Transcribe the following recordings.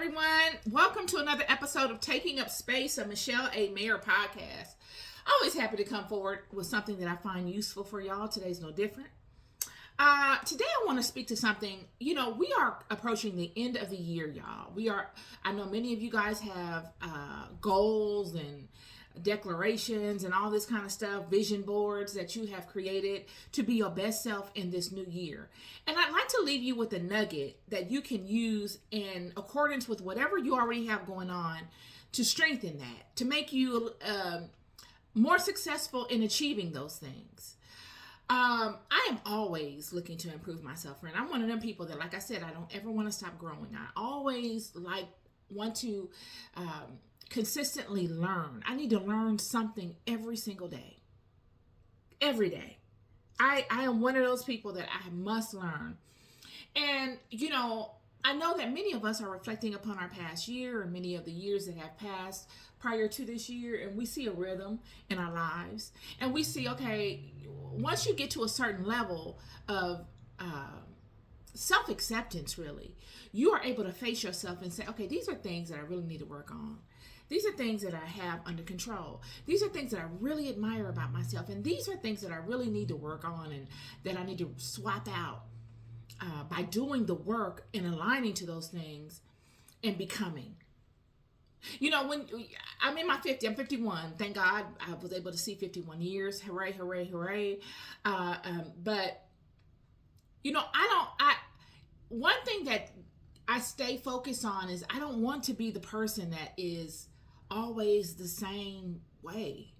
everyone. Welcome to another episode of Taking Up Space, a Michelle A. Mayer podcast. Always happy to come forward with something that I find useful for y'all. Today's no different. Today I want to speak to something. We are approaching the end of the year, y'all. I know many of you guys have goals and declarations and all this kind of stuff, vision boards that you have created to be your best self in this new year. And I'd like to leave you with a nugget that you can use in accordance with whatever you already have going on to strengthen that, to make you more successful in achieving those things. I am always looking to improve myself, friend. I'm one of them people that, like I said, I don't ever want to stop growing. I always want to consistently learn. I need to learn something every single day. Every day. I am one of those people that I must learn. And, I know that many of us are reflecting upon our past year and many of the years that have passed prior to this year, and we see a rhythm in our lives. And we see, okay, once you get to a certain level of self-acceptance, really, you are able to face yourself and say, okay, these are things that I really need to work on. These are things that I have under control. These are things that I really admire about myself. And these are things that I really need to work on and that I need to swap out by doing the work and aligning to those things and becoming. When I'm in my 50s, I'm 51. Thank God I was able to see 51 years. Hooray, hooray, hooray. But one thing that I stay focused on is I don't want to be the person that is always the same way.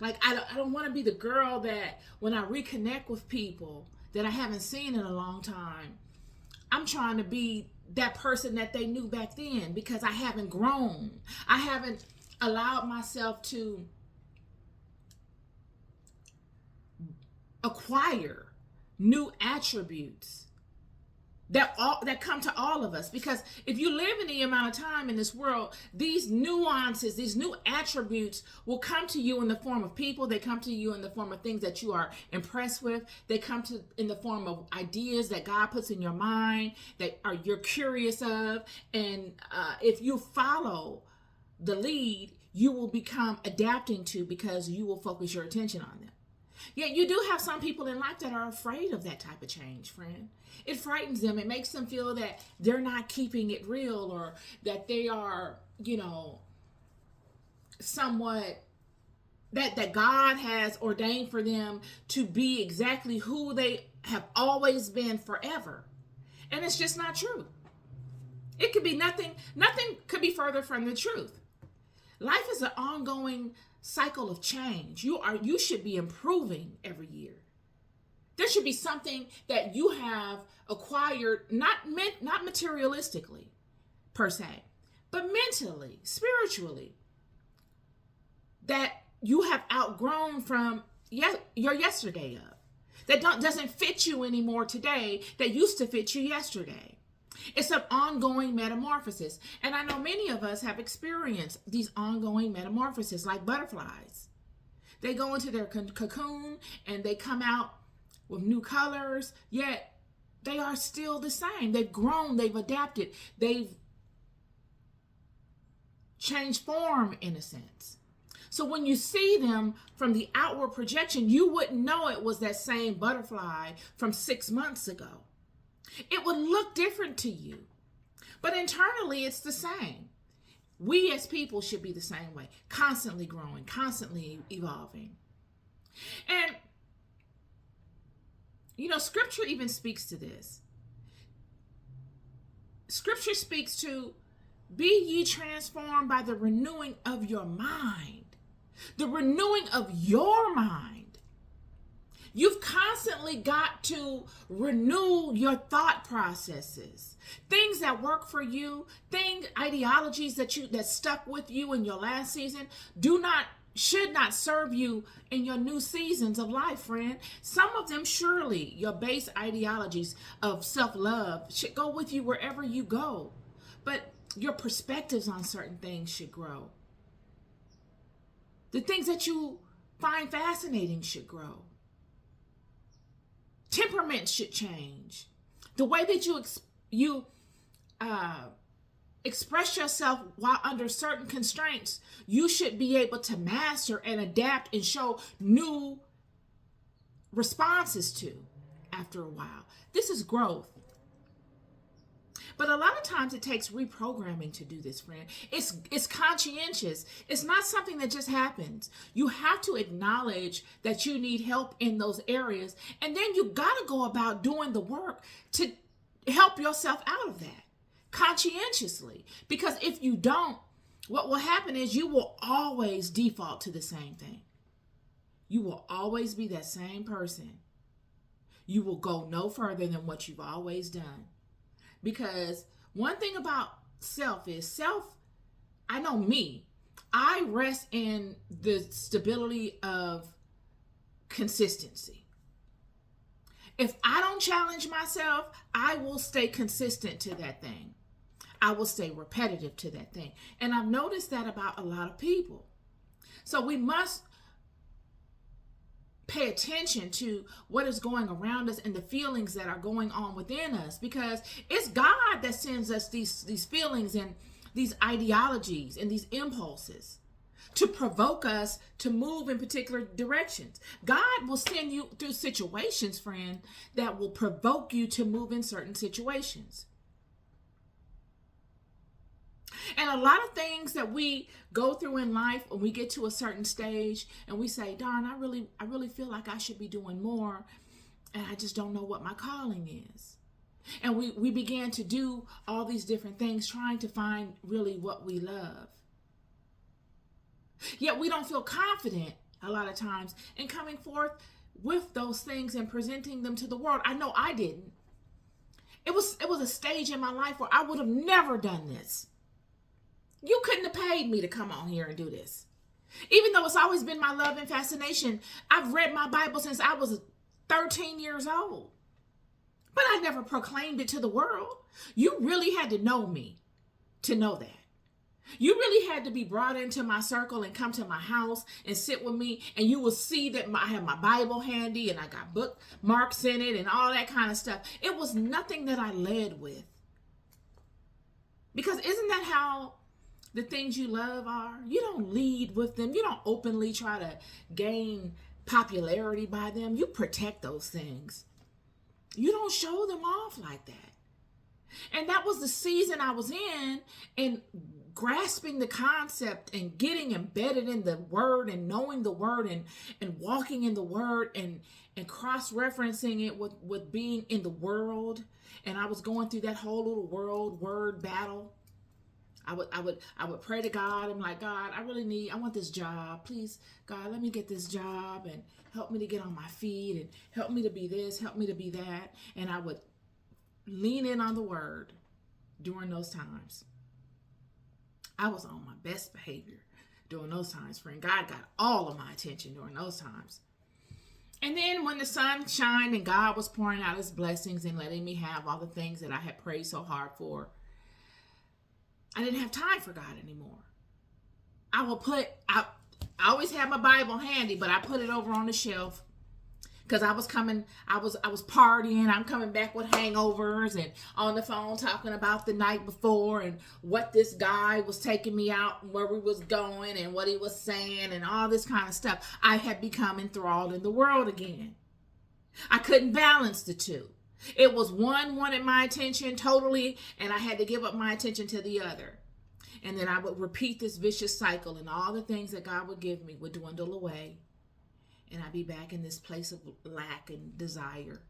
Like, I don't want to be the girl that when I reconnect with people that I haven't seen in a long time, I'm trying to be that person that they knew back then because I haven't grown. I haven't allowed myself to acquire new attributes that come to all of us. Because if you live any amount of time in this world, these nuances, these new attributes will come to you in the form of people. They come to you in the form of things that you are impressed with. They come to in the form of ideas that God puts in your mind that you're curious of. And if you follow the lead, you will become adapting to, because you will focus your attention on them. Yet you do have some people in life that are afraid of that type of change, friend. It frightens them. It makes them feel that they're not keeping it real, or that they are, somewhat, that God has ordained for them to be exactly who they have always been forever. And it's just not true. It could be nothing could be further from the truth. Life is an ongoing cycle of change. You should be improving every year. There should be something that you have acquired, not materialistically per se, but mentally, spiritually, that you have outgrown from your yesterday of, that doesn't fit you anymore today, that used to fit you yesterday. It's an ongoing metamorphosis. And I know many of us have experienced these ongoing metamorphoses like butterflies. They go into their cocoon and they come out with new colors, yet they are still the same. They've grown, they've adapted, they've changed form in a sense. So when you see them from the outward projection, you wouldn't know it was that same butterfly from 6 months ago. It would look different to you, but internally it's the same. We as people should be the same way, constantly growing, constantly evolving. And, Scripture even speaks to this. Scripture speaks to, be ye transformed by the renewing of your mind, the renewing of your mind. You've constantly got to renew your thought processes. Things that work for you, ideologies that stuck with you in your last season should not serve you in your new seasons of life, friend. Some of them, surely, your base ideologies of self-love should go with you wherever you go. But your perspectives on certain things should grow. The things that you find fascinating should grow. Temperament should change. The way that you express yourself while under certain constraints, you should be able to master and adapt and show new responses to after a while. This is growth. But a lot of times it takes reprogramming to do this, friend. It's conscientious. It's not something that just happens. You have to acknowledge that you need help in those areas. And then you got to go about doing the work to help yourself out of that conscientiously. Because if you don't, what will happen is you will always default to the same thing. You will always be that same person. You will go no further than what you've always done. Because one thing about self is I know me, I rest in the stability of consistency. If I don't challenge myself, I will stay consistent to that thing. I will stay repetitive to that thing. And I've noticed that about a lot of people. So we must pay attention to what is going around us and the feelings that are going on within us, because it's God that sends us these feelings and these ideologies and these impulses to provoke us to move in particular directions. God will send you through situations, friend, that will provoke you to move in certain situations. And a lot of things that we go through in life, when we get to a certain stage and we say, darn, I really feel like I should be doing more, and I just don't know what my calling is. And we began to do all these different things trying to find really what we love. Yet we don't feel confident a lot of times in coming forth with those things and presenting them to the world. I know I didn't. It was a stage in my life where I would have never done this. You couldn't have paid me to come on here and do this. Even though it's always been my love and fascination, I've read my Bible since I was 13 years old. But I never proclaimed it to the world. You really had to know me to know that. You really had to be brought into my circle and come to my house and sit with me, and you will see that I have my Bible handy and I got bookmarks in it and all that kind of stuff. It was nothing that I led with. Because isn't that how the things you love are? You don't lead with them. You don't openly try to gain popularity by them. You protect those things. You don't show them off like that. And that was the season I was in grasping the concept and getting embedded in the word and knowing the word and walking in the word and cross-referencing it with being in the world. And I was going through that whole little word battle. I would pray to God. I'm like, God, I want this job. Please, God, let me get this job and help me to get on my feet and help me to be this, help me to be that. And I would lean in on the word during those times. I was on my best behavior during those times, friend. God got all of my attention during those times. And then when the sun shined and God was pouring out his blessings and letting me have all the things that I had prayed so hard for, I didn't have time for God anymore. I always had my Bible handy, but I put it over on the shelf because I was partying. I'm coming back with hangovers and on the phone talking about the night before and what this guy was taking me out and where we was going and what he was saying and all this kind of stuff. I had become enthralled in the world again. I couldn't balance the two. It was one wanted my attention totally, and I had to give up my attention to the other. And then I would repeat this vicious cycle, and all the things that God would give me would dwindle away. And I'd be back in this place of lack and desire.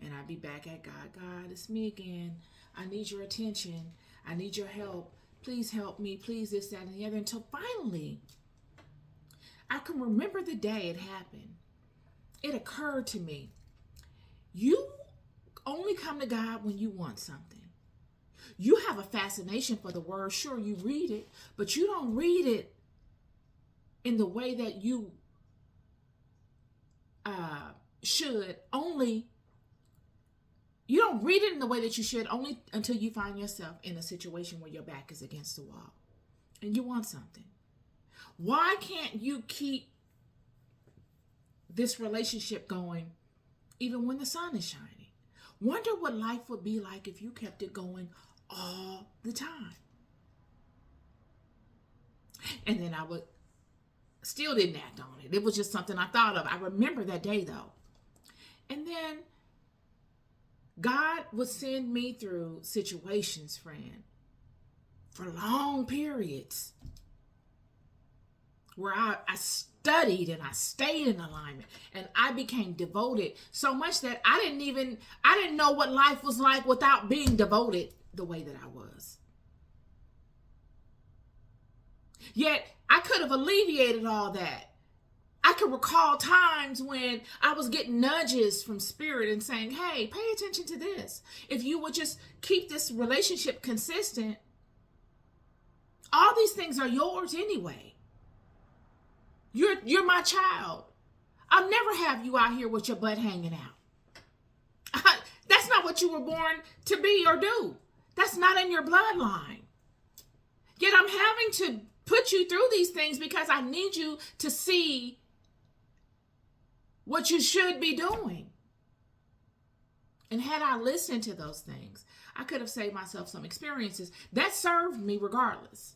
And I'd be back at God. God, it's me again. I need your attention. I need your help. Please help me. Please this, that, and the other. Until finally, I can remember the day it happened. It occurred to me. You only come to God when you want something. You have a fascination for the word. Sure, you read it, but you don't read it in the way that you should. You don't read it in the way that you should only until you find yourself in a situation where your back is against the wall and you want something. Why can't you keep this relationship going even when the sun is shining? Wonder what life would be like if you kept it going all the time. And then I would still didn't act on it. It was just something I thought of. I remember that day though. And then God would send me through situations, friend, for long periods where I studied and I stayed in alignment and I became devoted so much that I didn't know what life was like without being devoted the way that I was. Yet I could have alleviated all that. I can recall times when I was getting nudges from spirit and saying, hey, pay attention to this. If you would just keep this relationship consistent, all these things are yours anyway. You're my child. I'll never have you out here with your butt hanging out. That's not what you were born to be or do. That's not in your bloodline. Yet I'm having to put you through these things because I need you to see what you should be doing. And had I listened to those things, I could have saved myself some experiences that served me regardless.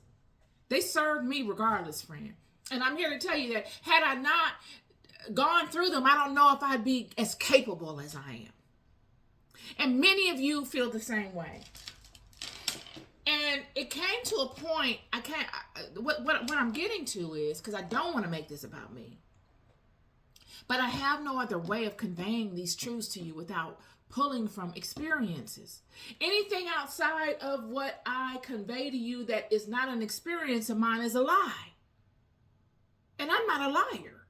They served me regardless, friend. And I'm here to tell you that had I not gone through them, I don't know if I'd be as capable as I am. And many of you feel the same way. And it came to a point, what I'm getting to is, because I don't want to make this about me, but I have no other way of conveying these truths to you without pulling from experiences. Anything outside of what I convey to you that is not an experience of mine is a lie. And I'm not a liar.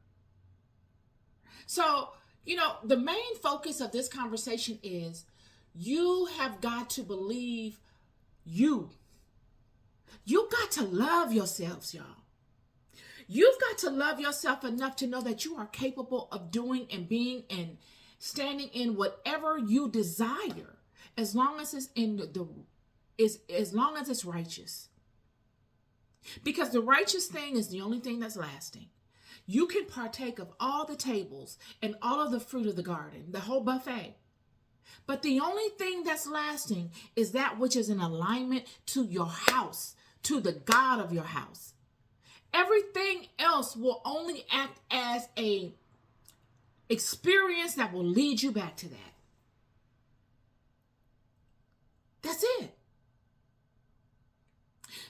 So, the main focus of this conversation is you have got to believe you. You've got to love yourselves, y'all. You've got to love yourself enough to know that you are capable of doing and being and standing in whatever you desire, as long as as long as it's righteous. Because the righteous thing is the only thing that's lasting. You can partake of all the tables and all of the fruit of the garden, the whole buffet. But the only thing that's lasting is that which is in alignment to your house, to the God of your house. Everything else will only act as a experience that will lead you back to that. That's it.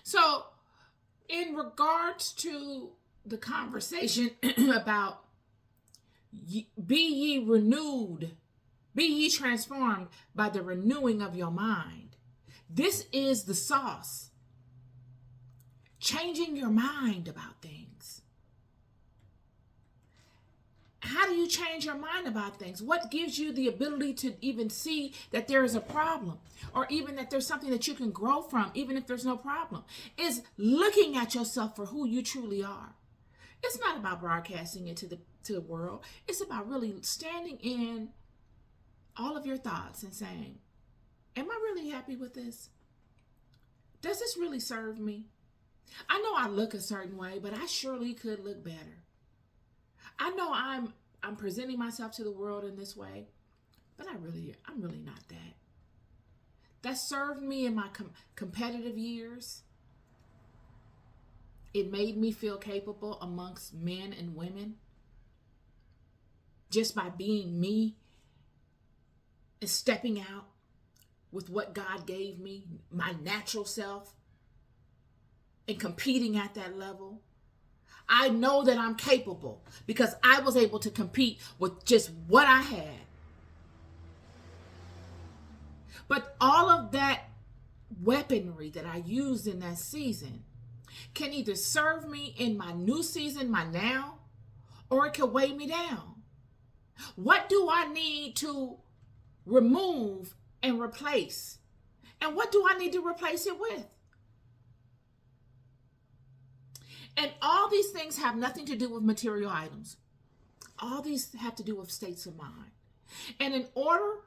So, in regards to the conversation about be ye renewed, be ye transformed by the renewing of your mind. This is the sauce. Changing your mind about things. How do you change your mind about things? What gives you the ability to even see that there is a problem, or even that there's something that you can grow from, even if there's no problem? Is looking at yourself for who you truly are. It's not about broadcasting it to the world. It's about really standing in all of your thoughts and saying, am I really happy with this? Does this really serve me? I know I look a certain way, but I surely could look better. I know I'm presenting myself to the world in this way, but I'm really not that. That served me in my competitive years. It made me feel capable amongst men and women just by being me and stepping out with what God gave me, my natural self, and competing at that level. I know that I'm capable because I was able to compete with just what I had. But all of that weaponry that I used in that season can either serve me in my new season, my now, or it can weigh me down. What do I need to remove and replace? And what do I need to replace it with? And all these things have nothing to do with material items. All these have to do with states of mind. And in order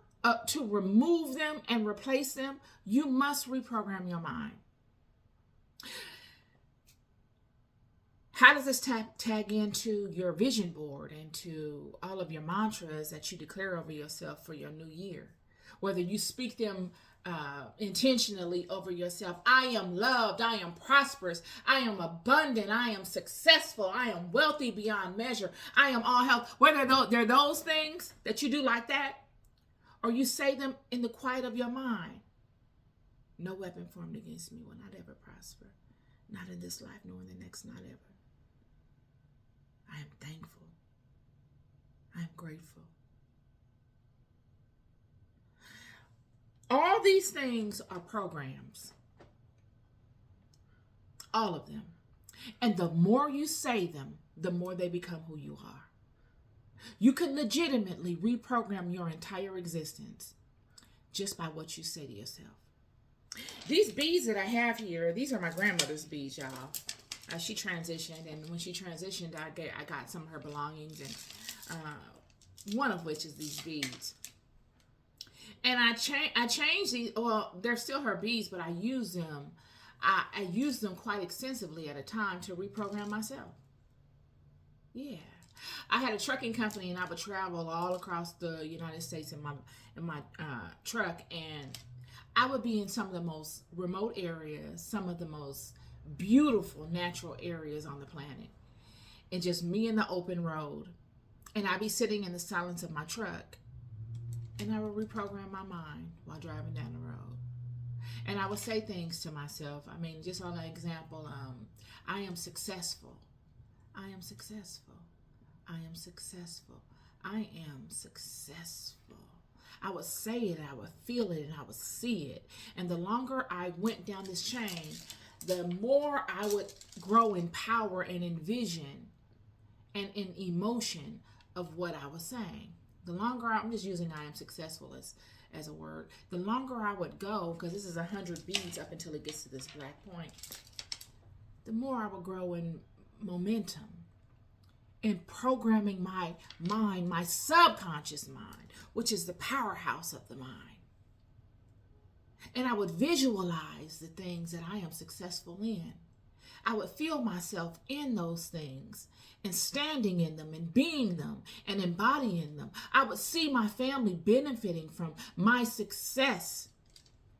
to remove them and replace them, you must reprogram your mind. How does this tag into your vision board and to all of your mantras that you declare over yourself for your new year? Whether you speak them intentionally over yourself. I am loved. I am prosperous. I am abundant. I am successful. I am wealthy beyond measure. I am all health. Whether they're those things that you do like that, or you say them in the quiet of your mind. No weapon formed against me will not ever prosper. Not in this life, nor in the next, not ever. I am thankful. I am grateful. All these things are programs. All of them. And the more you say them, the more they become who you are. You can legitimately reprogram your entire existence just by what you say to yourself. These beads that I have here, these are my grandmother's beads, y'all. She transitioned, and when she transitioned, I got some of her belongings, and one of which is these beads. And I changed these. Well, they're still her beads, but I use them. I use them quite extensively at a time to reprogram myself. Yeah, I had a trucking company, and I would travel all across the United States in my truck, and I would be in some of the most remote areas, some of the most beautiful natural areas on the planet, and just me in the open road. And I'd be sitting in the silence of my truck, and I would reprogram my mind while driving down the road. And I would say things to myself. I mean, just on an example, I am successful. I am successful. I am successful. I am successful. I would say it, I would feel it, and I would see it. And the longer I went down this chain, the more I would grow in power and in vision and in emotion of what I was saying. The longer I'm just using I am successful as a word. The longer I would go, because this is 100 beads up until it gets to this black point, the more I would grow in momentum, in programming my mind, my subconscious mind, which is the powerhouse of the mind. And I would visualize the things that I am successful in. I would feel myself in those things and standing in them and being them and embodying them. I would see my family benefiting from my success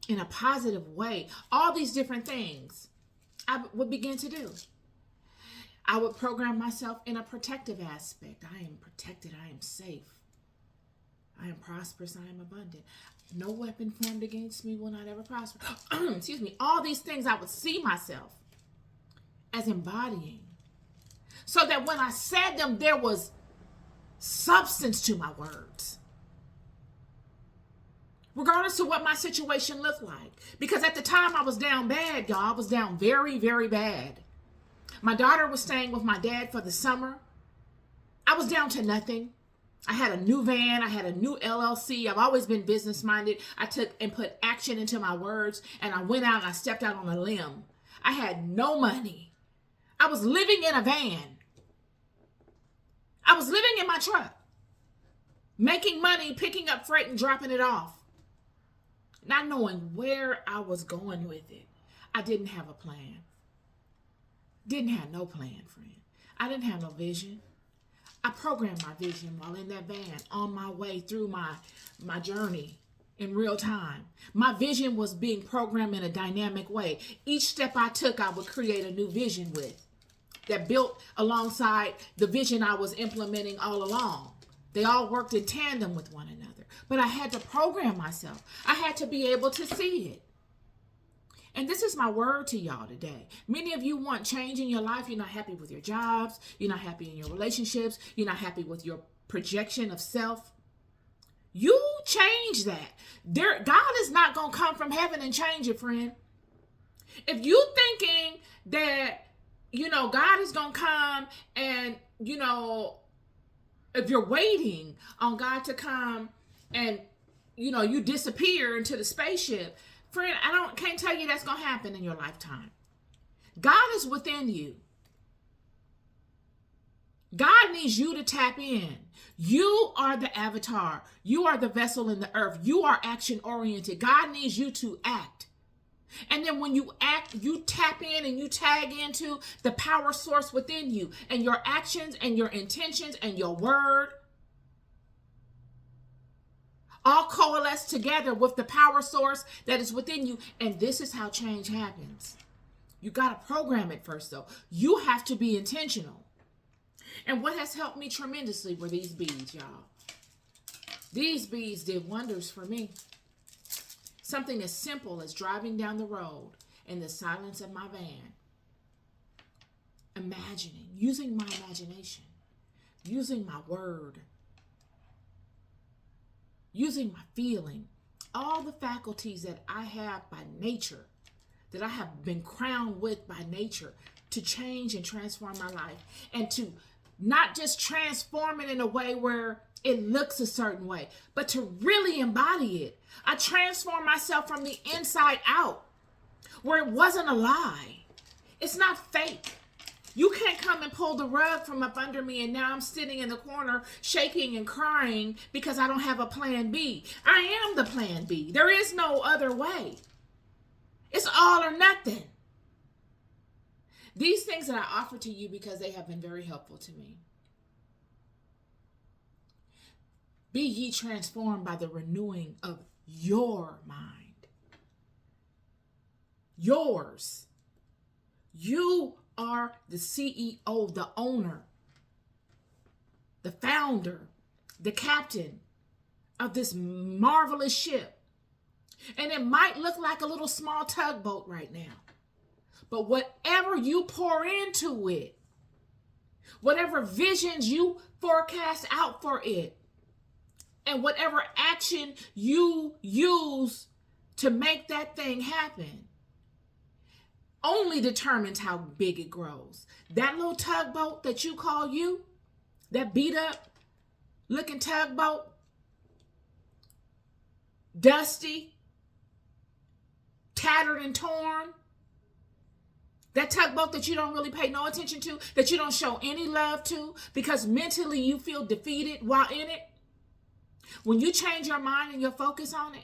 in a positive way. All these different things I would begin to do. I would program myself in a protective aspect. I am protected. I am safe. I am prosperous. I am abundant. No weapon formed against me will not ever prosper. Excuse me. All these things I would see myself as embodying, so that when I said them, there was substance to my words, regardless of what my situation looked like. Because at the time I was down bad, y'all. I was down very, very bad. My daughter was staying with my dad for the summer. I was down to nothing. I had a new van. I had a new LLC. I've always been business minded. I took and put action into my words, and I went out and I stepped out on a limb. I had no money. I was living in a van. I was living in my truck, making money, picking up freight and dropping it off, not knowing where I was going with it. I didn't have a plan. Didn't have no plan, friend. I didn't have no vision. I programmed my vision while in that van on my way through my journey in real time. My vision was being programmed in a dynamic way. Each step I took, I would create a new vision with that built alongside the vision I was implementing all along. They all worked in tandem with one another. But I had to program myself. I had to be able to see it. And this is my word to y'all today. Many of you want change in your life. You're not happy with your jobs. You're not happy in your relationships. You're not happy with your projection of self. You change that. God is not going to come from heaven and change it, friend. If you thinking that, God is going to come and, if you're waiting on God to come and, you disappear into the spaceship, friend, can't tell you that's going to happen in your lifetime. God is within you. God needs you to tap in. You are the avatar. You are the vessel in the earth. You are action oriented. God needs you to act. And then when you act, you tap in and you tag into the power source within you, and your actions and your intentions and your word all coalesce together with the power source that is within you. And this is how change happens. You got to program it first, though. You have to be intentional. And what has helped me tremendously were these beads, y'all. These beads did wonders for me. Something as simple as driving down the road in the silence of my van, imagining, using my imagination, using my word, using my feeling, all the faculties that I have by nature, that I have been crowned with by nature to change and transform my life, and to not just transform it in a way where it looks a certain way, but to really embody it. I transformed myself from the inside out, where it wasn't a lie. It's not fake. You can't come and pull the rug from up under me and now I'm sitting in the corner shaking and crying because I don't have a plan B. I am the plan B. There is no other way. It's all or nothing. These things that I offer to you because they have been very helpful to me. Be ye transformed by the renewing of your mind. Yours. You are the CEO, the owner, the founder, the captain of this marvelous ship. And it might look like a little small tugboat right now. But whatever you pour into it, whatever visions you forecast out for it, and whatever action you use to make that thing happen, only determines how big it grows. That little tugboat that you call you, that beat up looking tugboat, dusty, tattered and torn, that tugboat that you don't really pay no attention to, that you don't show any love to because mentally you feel defeated while in it. When you change your mind and your focus on it,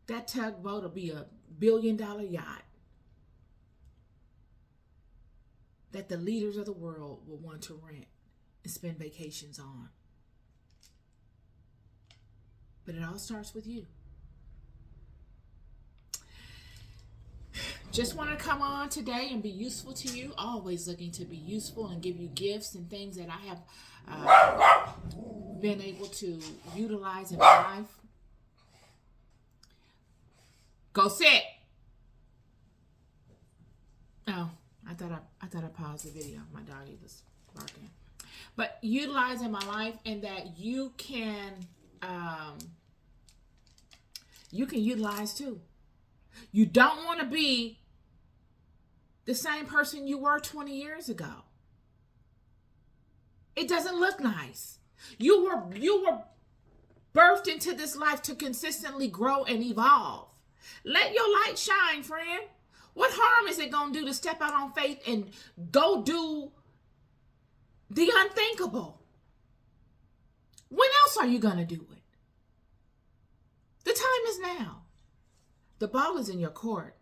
that tugboat will be a billion-dollar yacht that the leaders of the world will want to rent and spend vacations on. But it all starts with you. Just want to come on today and be useful to you. Always looking to be useful and give you gifts and things that I have been able to utilize in my life. Go sit. Oh, I thought I paused the video. My doggy was barking. But utilize in my life, and that you can utilize too. You don't want to be the same person you were 20 years ago. It doesn't look nice. You were birthed into this life to consistently grow and evolve. Let your light shine, friend. What harm is it going to do to step out on faith and go do the unthinkable? When else are you going to do it? The time is now. The ball is in your court.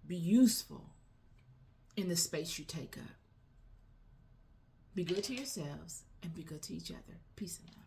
Be useful in the space you take up. Be good to yourselves and be good to each other. Peace and love.